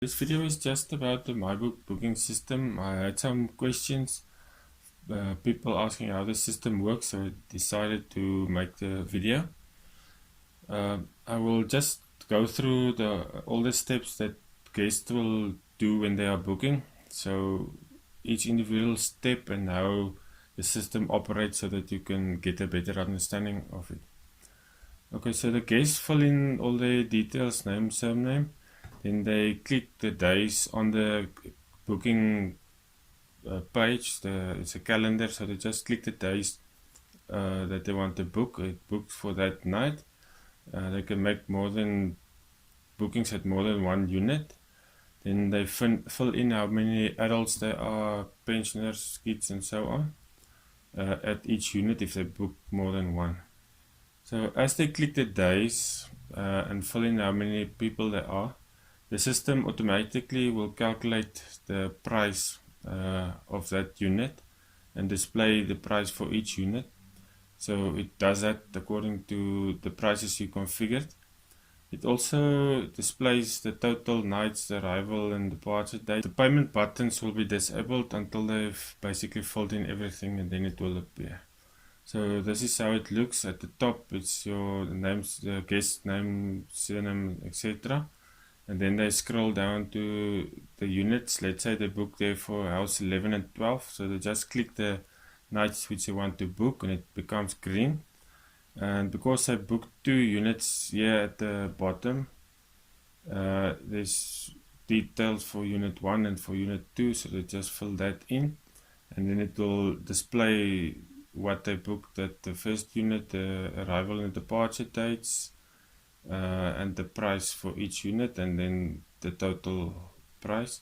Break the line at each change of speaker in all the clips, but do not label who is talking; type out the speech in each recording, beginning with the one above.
This video is just about the MyBook booking system. I had some questions, people asking how the system works, so I decided to make the video. I will just go through all the steps that guests will do when they are booking. So each individual step and how the system operates so that you can get a better understanding of it. Okay, so the guests fill in all their details, name, surname. Then they click the days on the booking page. It's a calendar, so they just click the days that they want to book. It books for that night. They can make more than bookings at more than one unit. Then they fill in how many adults there are, pensioners, kids, and so on at each unit if they book more than one. So as they click the days and fill in how many people there are, the system automatically will calculate the price of that unit and display the price for each unit. So it does that according to the prices you configured. It also displays the total nights, the arrival and departure date. The payment buttons will be disabled until they've basically filled in everything, and then it will appear. So this is how it looks. At the top it's your names, the guest name, surname, etc. And then they scroll down to the units. Let's say they book there for house 11 and 12. So they just click the nights which they want to book and it becomes green. And because I booked 2 units here at the bottom, there's details for unit 1 and for unit 2. So they just fill that in. And then it will display what they booked at the first unit, the arrival and departure dates, and the price for each unit, and then the total price.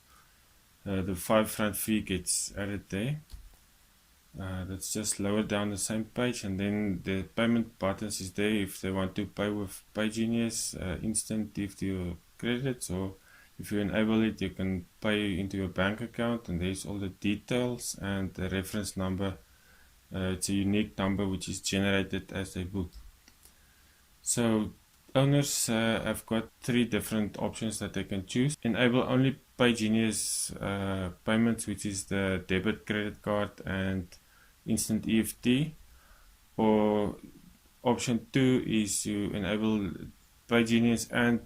The £5 fee gets added there. That's just lower down the same page, and then the payment buttons is there if they want to pay with PayGenius, instant gift your credits, or if you enable it you can pay into your bank account, and there's all the details and the reference number. It's a unique number which is generated as they book. So owners have got 3 different options that they can choose. Enable only PayGenius payments, which is the debit, credit card and instant EFT. Or option 2 is you enable PayGenius and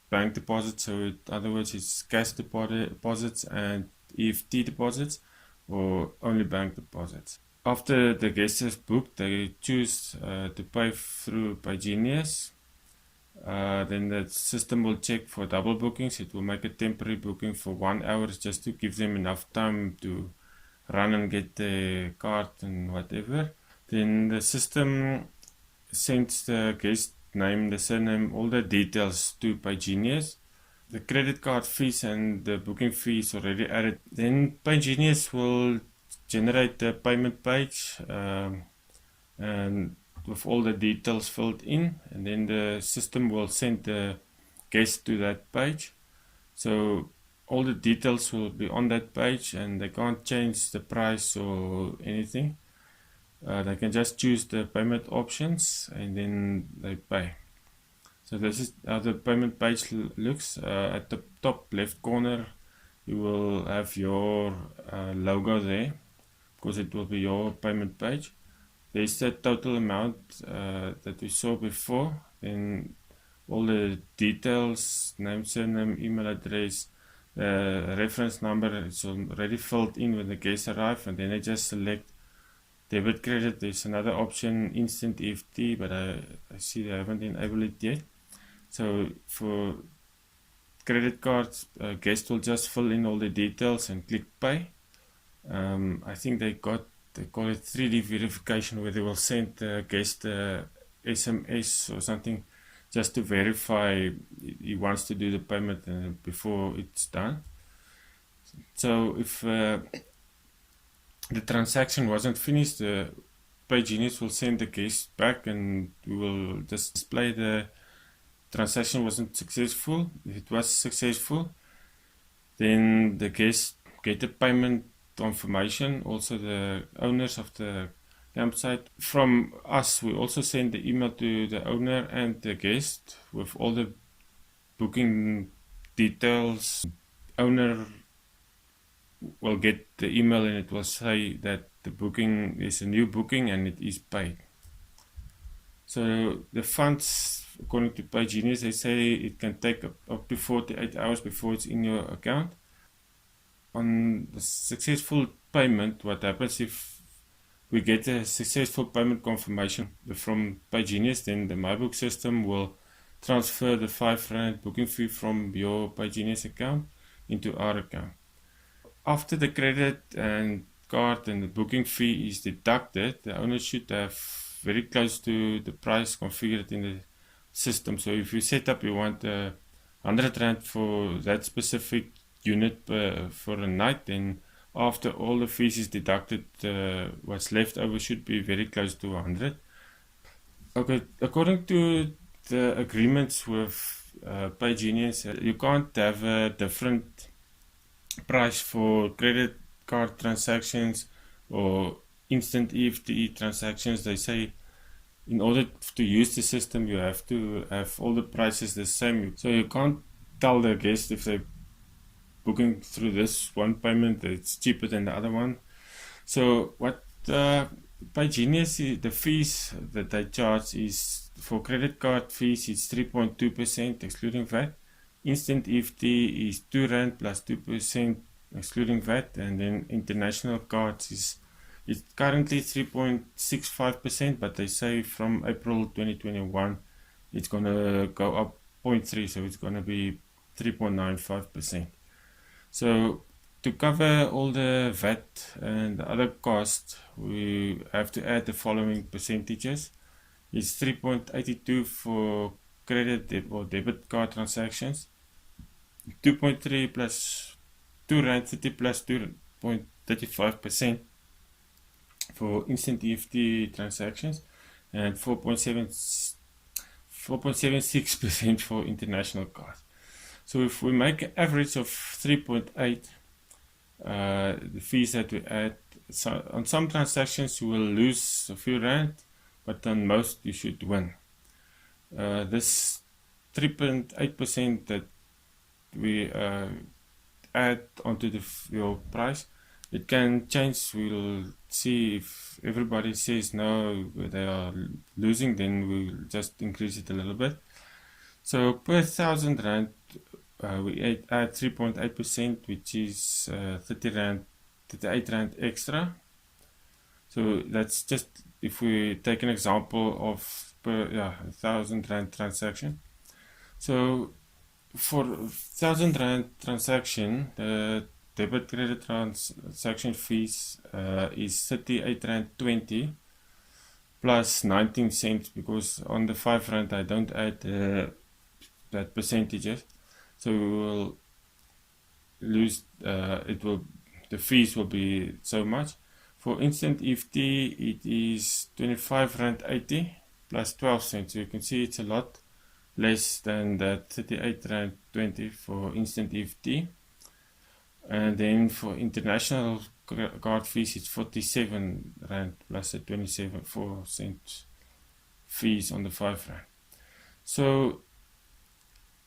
bank deposits. So in other words, it's cash deposits and EFT deposits, or only bank deposits. After the guest has booked, they choose to pay through PayGenius. Then the system will check for double bookings. It will make a temporary booking for 1 hour just to give them enough time to run and get the card and whatever. Then the system sends the guest name, the surname, all the details to PayGenius. The credit card fees and the booking fees already added. Then PayGenius will generate the payment page and with all the details filled in, and then the system will send the guest to that page. So all the details will be on that page and they can't change the price or anything. They can just choose the payment options and then they pay. So this is how the payment page looks. At the top left corner you will have your logo there, because it will be your payment page. There's the total amount that we saw before, then all the details, name, surname, email address, reference number is already filled in when the guests arrive, and then I just select debit, credit. There's another option, instant EFT, but I see they haven't enabled it yet. So for credit cards, guests will just fill in all the details and click pay. I think they call it 3D verification, where they will send the guest SMS or something just to verify he wants to do the payment before it's done. So if the transaction wasn't finished, PayGenius will send the guest back and we will just display the transaction wasn't successful. If it was successful, then the guest get a payment confirmation. Also the owners of the campsite. From us, we also send the email to the owner and the guest with all the booking details, owner will get the email and it will say that the booking is a new booking and it is paid. So the funds, according to PayGenius, they say it can take up to 48 hours before it's in your account. On the successful payment, what happens if we get a successful payment confirmation from PayGenius, then the MyBook system will transfer the R5 booking fee from your PayGenius account into our account. After the credit and card and the booking fee is deducted, the owner should have very close to the price configured in the system. So if you set up, you want R100 for that specific unit for a night, then after all the fees is deducted, what's left over should be very close to 100. Okay, according to the agreements with PayGenius, you can't have a different price for credit card transactions or instant EFT transactions. They say in order to use the system, you have to have all the prices the same. So you can't tell the guest if they're booking through this one payment that it's cheaper than the other one. So what PayGenius, the fees that they charge is for credit card fees, it's 3.2% excluding VAT. Instant EFT is R2 plus 2% excluding VAT, and then international cards is it's currently 3.65%, but they say from April 2021 it's gonna go up 0.3, so it's gonna be 3.95%. So to cover all the VAT and the other costs, we have to add the following percentages. It's 3.82 for credit or debit card transactions, 2.3 plus R2.30 plus 2.35% for instant EFT transactions, and 4.76% for international cards. So if we make an average of 3.8, the fees that we add, so on some transactions you will lose a few rand, but on most you should win. This 3.8% that we add onto your price, it can change. We'll see if everybody says no, they are losing, then we'll just increase it a little bit. So per 1,000 rand, we add 3.8%, which is 38 rand extra. So that's just if we take an example of per 1,000 rand transaction. So for 1,000 rand transaction, the debit credit transaction fees is 38 rand 20 plus 19 cents, because on the 5 rand I don't add that percentages, so we will lose the fees will be so much. For instant EFT it is 25 rand 80 plus 12 cents, so you can see it's a lot less than that 38 rand 20 for instant EFT. And then for international card fees it's 47 rand plus a 4 cents fees on the 5 rand. So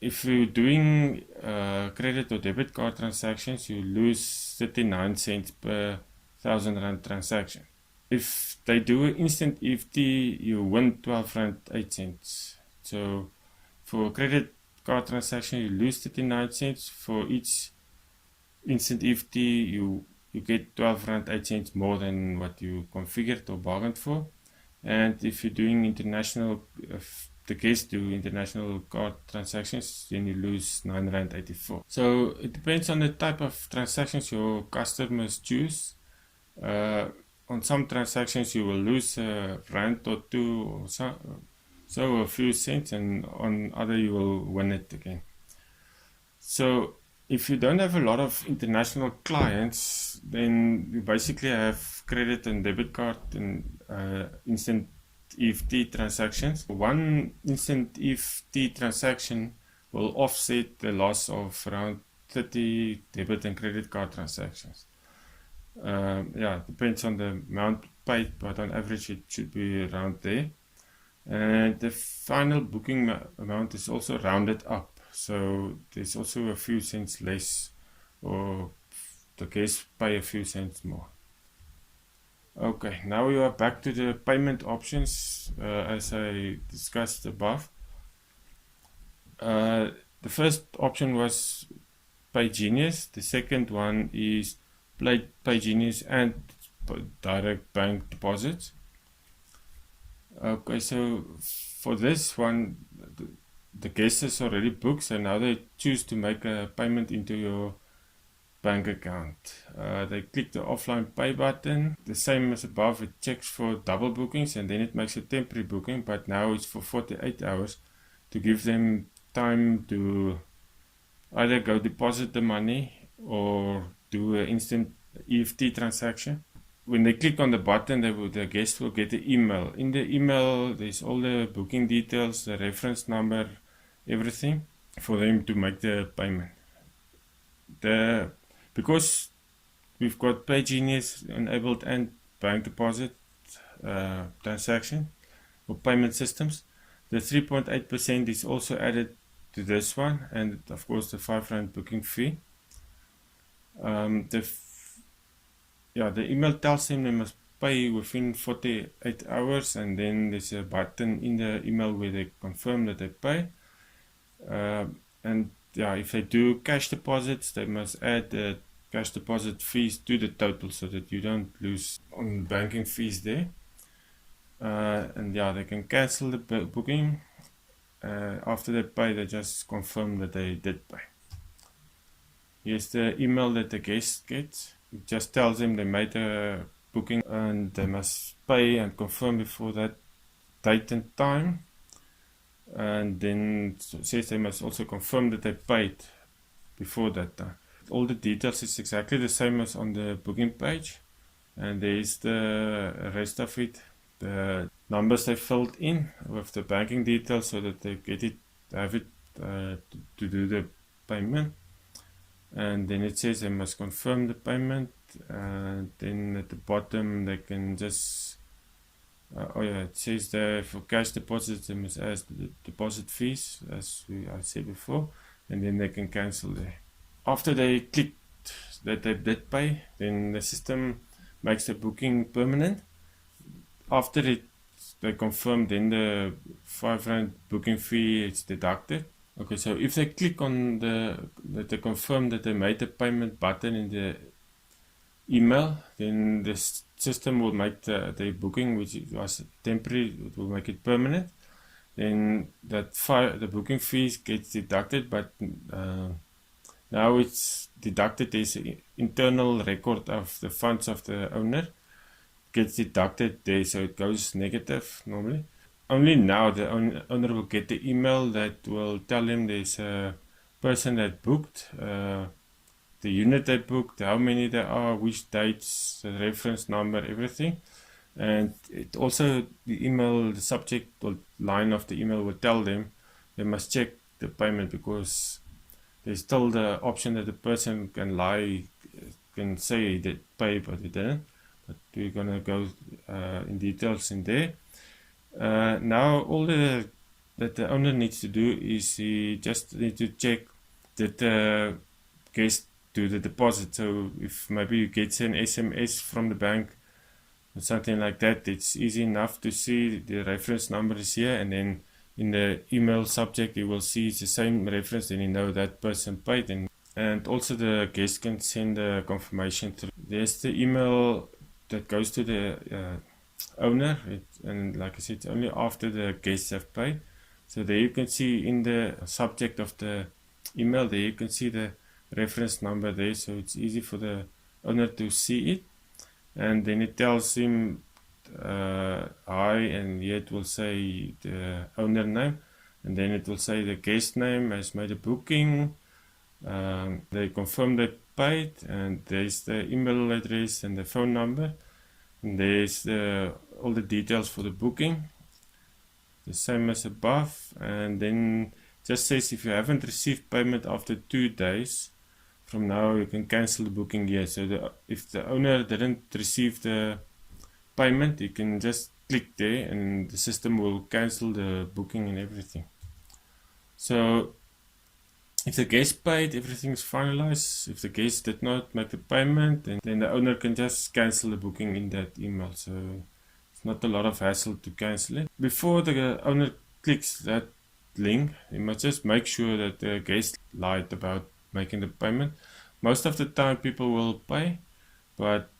if you're doing credit or debit card transactions, you lose 39 cents per 1,000 rand transaction. If they do an instant EFT, you win 12 rand 8 cents. So for credit card transaction you lose 39 cents. For each instant EFT you get 12 rand 8 cents more than what you configured or bargained for. And if you're doing international, if the guests do international card transactions, then you lose 9 rand 84. So it depends on the type of transactions your customers choose. On some transactions you will lose a rand or two or so a few cents, and on other you will win it again. So if you don't have a lot of international clients, then you basically have credit and debit card and instant EFT transactions. One instant EFT transaction will offset the loss of around 30 debit and credit card transactions. It depends on the amount paid, but on average it should be around there. And the final booking amount is also rounded up, so there's also a few cents less or the guests pay a few cents more. Okay, now we are back to the payment options as I discussed above. The first option was PayGenius. The second one is PayGenius and direct bank deposits. Okay, so for this one, the guest is already booked, so now they choose to make a payment into your bank account. They click the offline pay button. The same as above, it checks for double bookings and then it makes a temporary booking, but now it's for 48 hours to give them time to either go deposit the money or do an instant EFT transaction. When they click on the button, the guest will get an email. In the email, there's all the booking details, the reference number, everything for them to make the payment. Because we've got PayGenius enabled and bank deposit transaction or payment systems, the 3.8% is also added to this one, and of course the £5 booking fee. The email tells them they must pay within 48 hours, and then there's a button in the email where they confirm that they pay. If they do cash deposits, they must add the cash deposit fees to the total so that you don't lose on banking fees there. They can cancel the booking. After they pay, they just confirm that they did pay. Here's the email that the guest gets. It just tells them they made a booking and they must pay and confirm before that date and time. And then it says they must also confirm that they paid before that time. All the details is exactly the same as on the booking page, and there's the rest of it, the numbers they filled in with the banking details so that they have it to do the payment. And then it says they must confirm the payment, and then at the bottom they can just it says there for cash deposits they must add the deposit fees as I said before, and then they can cancel there. After they clicked that they did pay, then the system makes the booking permanent. After they confirm, then the £5 booking fee is deducted. Okay, so if they click on that they confirm that they made the payment button in the email, then the system will make the booking, which was temporary, it will make it permanent. Then the booking fees gets deducted, but now it's deducted. There's an internal record of the funds of the owner gets deducted there, so it goes negative normally. Only now the owner will get the email that will tell him there's a person that booked, the unit they booked, how many there are, which dates, the reference number, everything. And it also, the subject or line of the email will tell them they must check the payment, because there's still the option that the person can lie, can say he did pay but he didn't. But we're gonna go in details in there. Now all that the owner needs to do is he just needs to check that the guest do the deposit. So if maybe you get an SMS from the bank or something like that, it's easy enough to see the reference number is here, and then in the email subject you will see it's the same reference, then you know that person paid. And also the guest can send a confirmation through. There's the email that goes to the owner, and like I said, it's only after the guests have paid. So there you can see in the subject of the email, there you can see the reference number there, so it's easy for the owner to see it. And then it tells him hi, and here it will say the owner name, and then it will say the guest name has made a booking. They confirm they paid, and there's the email address and the phone number, and there's all the details for the booking, the same as above. And then just says if you haven't received payment after 2 days from now, you can cancel the booking here. So if the owner didn't receive the payment, you can just click there and the system will cancel the booking and everything. So If the guest paid, everything's finalized. If the guest did not make the payment, then the owner can just cancel the booking in that email. So it's not a lot of hassle to cancel it. Before the owner clicks that link, you must just make sure that the guest lied about making the payment. Most of the time people will pay, but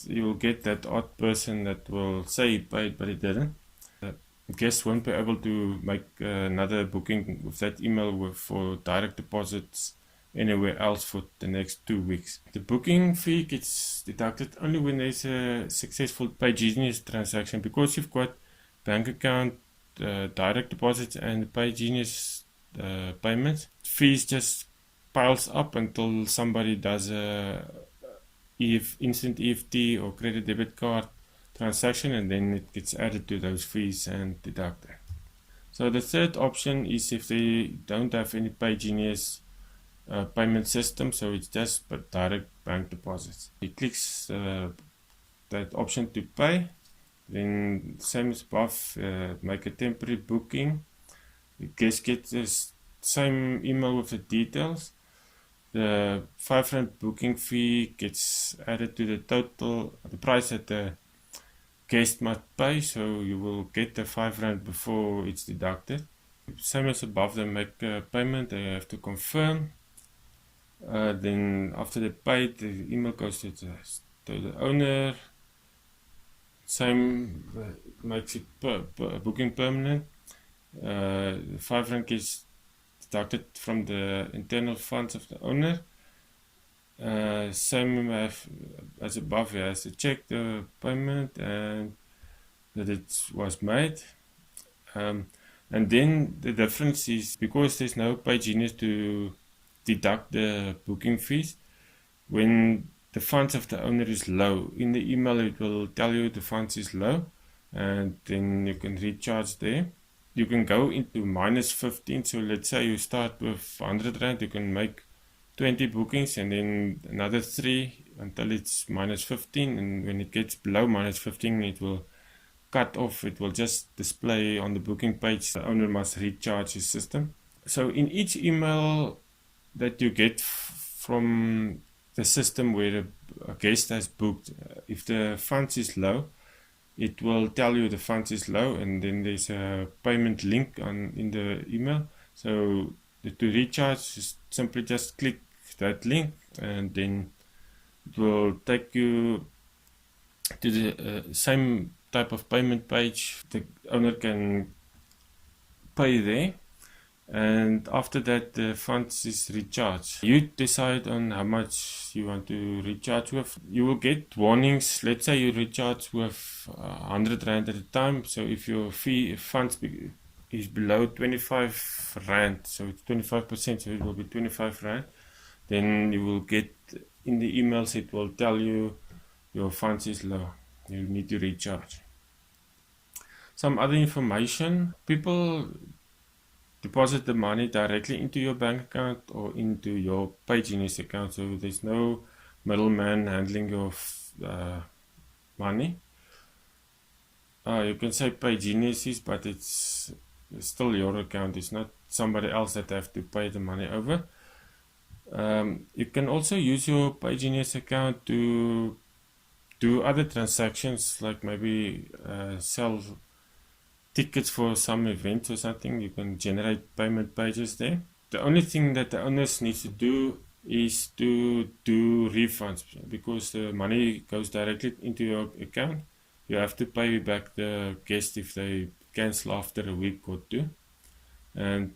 you'll get that odd person that will say he paid but he didn't. Guests won't be able to make another booking with that email for direct deposits anywhere else for the next 2 weeks. The booking fee gets deducted only when there's a successful PayGenius transaction, because you've got bank account, direct deposits and PayGenius payments. Fees just piles up until somebody does a instant EFT or credit debit card transaction, and then it gets added to those fees and deducted. So the third option is if they don't have any PayGenius payment system, so it's just direct bank deposits. He clicks that option to pay, then same as above, make a temporary booking. The guest gets the same email with the details. The R5 booking fee gets added to the total, the price that the guest must pay, so you will get the R5 before it's deducted. Same as above, they make a payment, they have to confirm. Then after they paid, the email goes to the owner. Same makes it booking permanent. The R5 gets deducted from the internal funds of the owner. Same as above, he has to check the payment and that it was made. And then the difference is, because there's no PayGenius to deduct the booking fees, when the funds of the owner is low, in the email it will tell you the funds is low, and then you can recharge there. You can go into -15, so let's say you start with R100, you can make 20 bookings and then another 3 until it's -15, and when it gets below -15 it will cut off. It will just display on the booking page the owner must recharge his system. So in each email that you get from the system where a guest has booked, if the funds is low, it will tell you the funds is low, and then there's a payment link in the email. So to recharge, simply just click that link, and then it will take you to the same type of payment page. The owner can pay there, and after that the funds is recharged. You decide on how much you want to recharge with. You will get warnings. Let's say you recharge with R100 at a time, so if your funds is below R25, so it's 25%, so it will be R25, then you will get in the emails, it will tell you your funds is low, you need to recharge. Some other information: people deposit the money directly into your bank account or into your PayGenius account, so there's no middleman handling your money. You can say PayGenius, but it's still your account. It's not somebody else that have to pay the money over. You can also use your PayGenius account to do other transactions, like maybe sell tickets for some events or something. You can generate payment pages there. The only thing that the owners need to do is to do refunds, because the money goes directly into your account. You have to pay back the guest if they cancel after a week or 2, and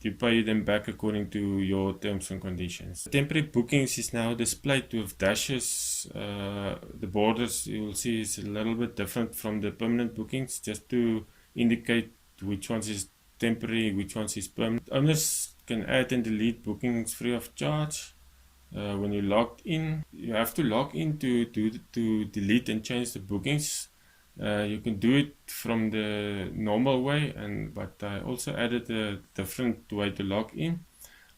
you pay them back according to your terms and conditions. Temporary bookings is now displayed with dashes. The borders, you will see, is a little bit different from the permanent bookings, just to indicate which ones is temporary, which ones is permanent. Owners can add and delete bookings free of charge. When you logged in, you have to log in to delete and change the bookings. You can do it from the normal way, but I also added a different way to log in.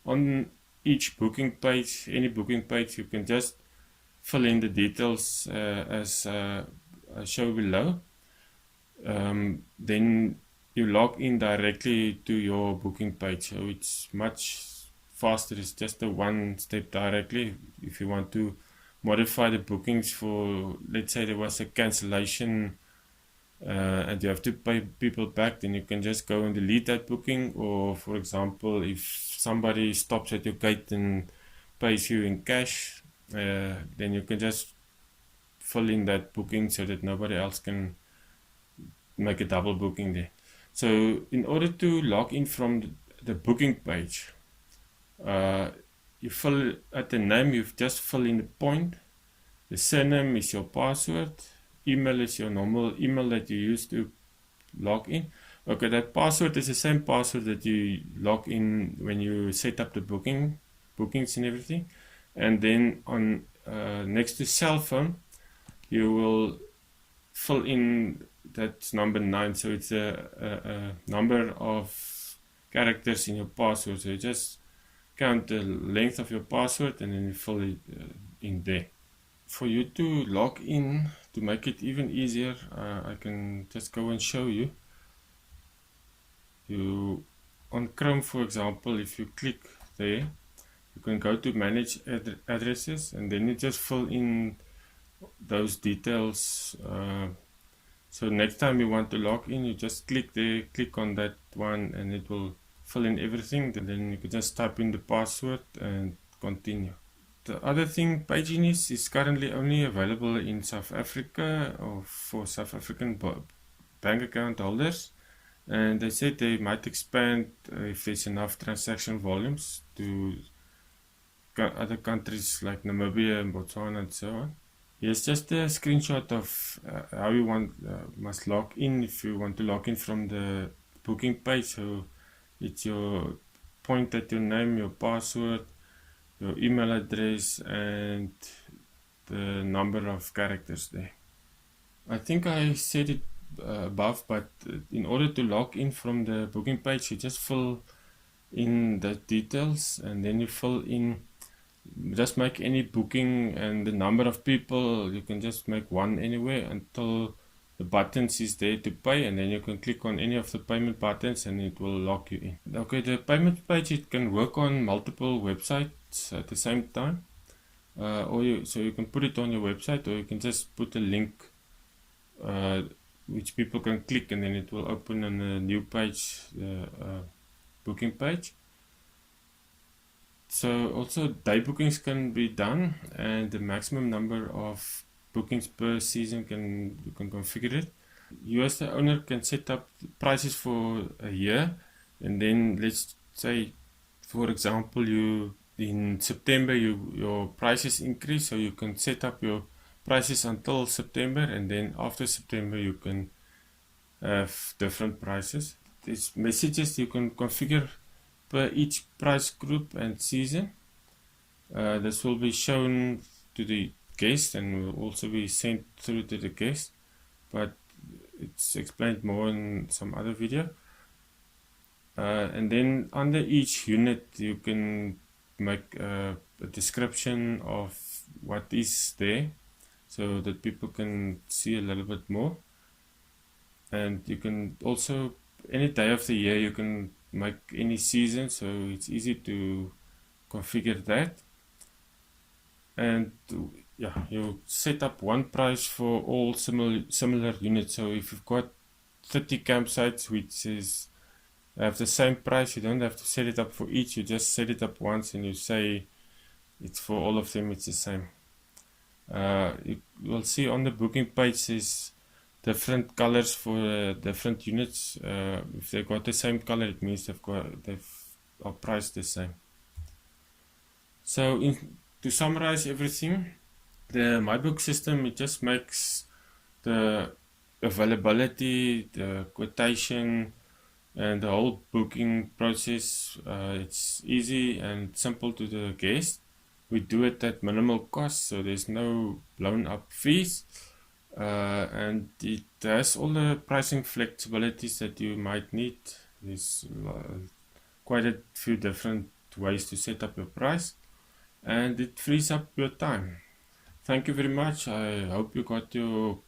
On each booking page, any booking page, you can just fill in the details as I show below. Then you log in directly to your booking page, so it's much faster. It's just a one step directly. If you want to modify the bookings for, let's say there was a cancellation and you have to pay people back, then you can just go and delete that booking. Or for example, if somebody stops at your gate and pays you in cash, then you can just fill in that booking so that nobody else can make a double booking there. So in order to log in from the booking page, you fill at the name, you just fill in the point. The surname is your password. Email is your normal email that you use to log in. Okay, that password is the same password that you log in when you set up the bookings and everything. And then on next to cell phone, you will fill in that's number 9. So it's a number of characters in your password. So you just count the length of your password and then you fill it in there. For you to log in, to make it even easier, I can just go and show you. On Chrome, for example, if you click there, you can go to manage addresses, and then you just fill in those details. So next time you want to log in, you just click there, click on that one, and it will fill in everything. And then you can just type in the password and continue. The other thing, PayGenius is currently only available in South Africa or for South African bank account holders, and they said they might expand if there's enough transaction volumes to other countries like Namibia and Botswana and so on. Here's just a screenshot of how you must log in if you want to log in from the booking page. So it's your point at your name, your password, your email address, and the number of characters there. I think I said it above, but in order to log in from the booking page, you just fill in the details, and then you fill in, just make any booking, and the number of people, you can just make one anywhere until the buttons is there to pay, and then you can click on any of the payment buttons and it will log you in. Okay, the payment page, it can work on multiple websites at the same time, so you can put it on your website, or you can just put a link which people can click, and then it will open on a new page, the booking page. So also day bookings can be done, and the maximum number of bookings per season you can configure it. You as the owner can set up prices for a year, and then let's say, for example, in September your prices increase, so you can set up your prices until September, and then after September you can have different prices. These messages you can configure per each price group and season. This will be shown to the guest and will also be sent through to the guest, but it's explained more in some other video. And then under each unit you can make a description of what is there, so that people can see a little bit more. And you can also, any day of the year, you can make any season, so it's easy to configure that. And yeah, you set up one price for all similar units. So if you've got 30 campsites which have the same price, you don't have to set it up for each, you just set it up once and you say it's for all of them, it's the same. You will see on the booking page is different colors for different units. If they've got the same color, it means they're priced the same. So to summarize everything, the MyBook system, it just makes the availability, the quotation, and the whole booking process, it's easy and simple to the guest. We do it at minimal cost, so there's no blown up fees, and it has all the pricing flexibilities that you might need. There's quite a few different ways to set up your price, and it frees up your time. Thank you very much. I hope you got your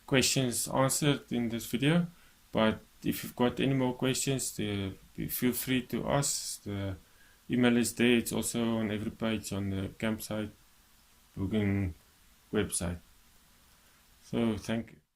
questions answered in this video, but if you've got any more questions, feel free to ask. The email is there. It's also on every page on the campsite booking website. So thank you.